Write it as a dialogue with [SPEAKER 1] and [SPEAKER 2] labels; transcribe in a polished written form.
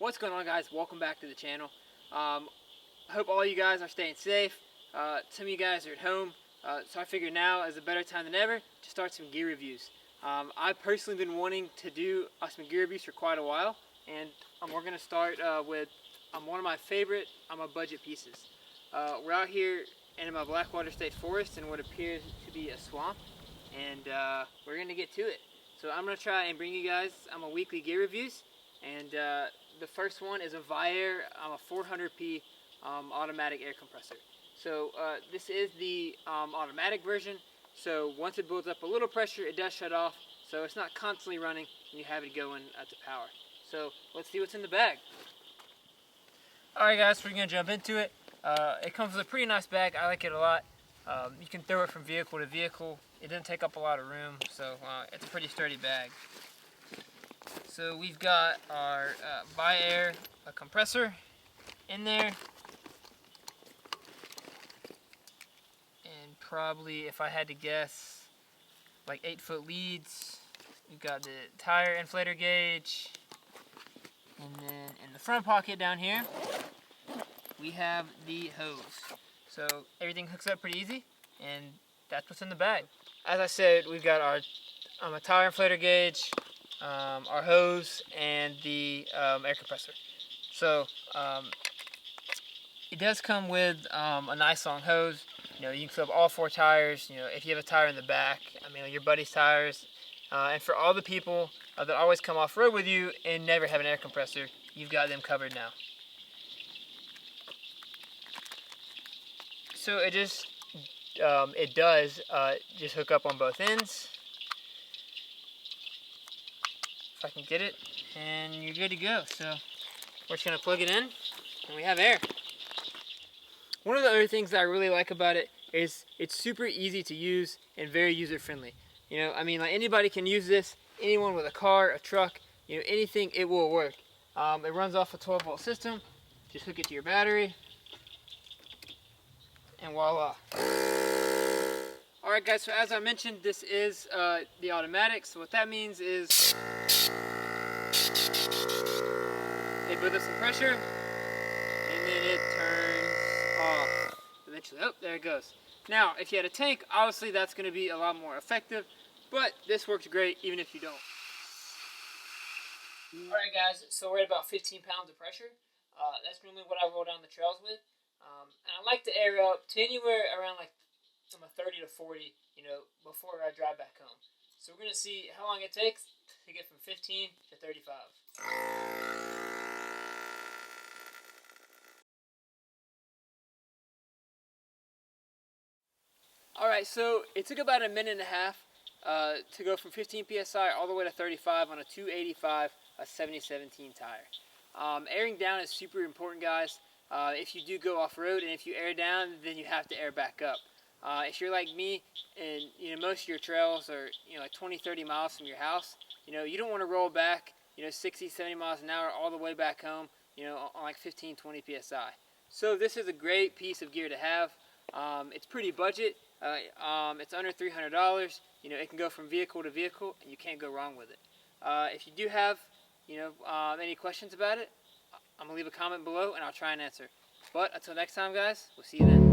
[SPEAKER 1] What's going on, guys? Welcome back to the channel. I hope all you guys are staying safe. Some of you guys are at home, so I figured now is a better time than ever to start some gear reviews. I've personally been wanting to do some gear reviews for quite a while, and we're going to start with one of my favorite budget pieces. We're out here in my Blackwater State Forest in what appears to be a swamp, and we're going to get to it. So I'm going to try and bring you guys weekly gear reviews, and the first one is a Viar 400p automatic air compressor. So this is the automatic version, so once it builds up a little pressure, it does shut off, so it's not constantly running and you have it going to power. So let's see what's in the bag. Alright guys, we're going to jump into it. It comes with a pretty nice bag. I like it a lot. You can throw it from vehicle to vehicle. It doesn't take up a lot of room, so it's a pretty sturdy bag. So we've got our Viar compressor in there, and probably, if I had to guess, like 8-foot leads. We've got the tire inflator gauge, and then in the front pocket down here we have the hose. So everything hooks up pretty easy, and that's what's in the bag. As I said, we've got our a tire inflator gauge, our hose, and the air compressor. So it does come with a nice long hose. You know, you can fill up all 4 tires. You know, if you have a tire in the back, your buddy's tires. And for all the people that always come off road with you and never have an air compressor, you've got them covered now. So it just does just hook up on both ends. If I can get it, and you're good to go. So we're just gonna plug it in, and we have air. One of the other things that I really like about it is it's super easy to use and very user-friendly. You know, like anybody can use this. Anyone with a car, a truck, anything, it will work. It runs off a 12-volt system. Just hook it to your battery, and voila. Alright guys, so as I mentioned, this is the automatic. So what that means is it builds up some pressure, and then it turns off eventually. Oh, there it goes. Now, if you had a tank, obviously that's going to be a lot more effective, but this works great even if you don't. Alright guys, so we're at about 15 pounds of pressure. That's normally what I roll down the trails with. And I like to air up to anywhere around like 30 to 40, before I drive back home. So we're going to see how long it takes to get from 15 to 35. Alright, so it took about a minute and a half to go from 15 psi all the way to 35 on a 285 7017 tire. Airing down is super important, guys. If you do go off-road, and if you air down, then you have to air back up. If you're like me, and most of your trails are like 20-30 miles from your house, you don't want to roll back 60-70 miles an hour all the way back home on like 15-20 psi. So this is a great piece of gear to have. It's pretty budget. It's under $300. It can go from vehicle to vehicle, and you can't go wrong with it. If you do have any questions about it, I'm gonna leave a comment below and I'll try and answer. But until next time, guys, we'll see you then.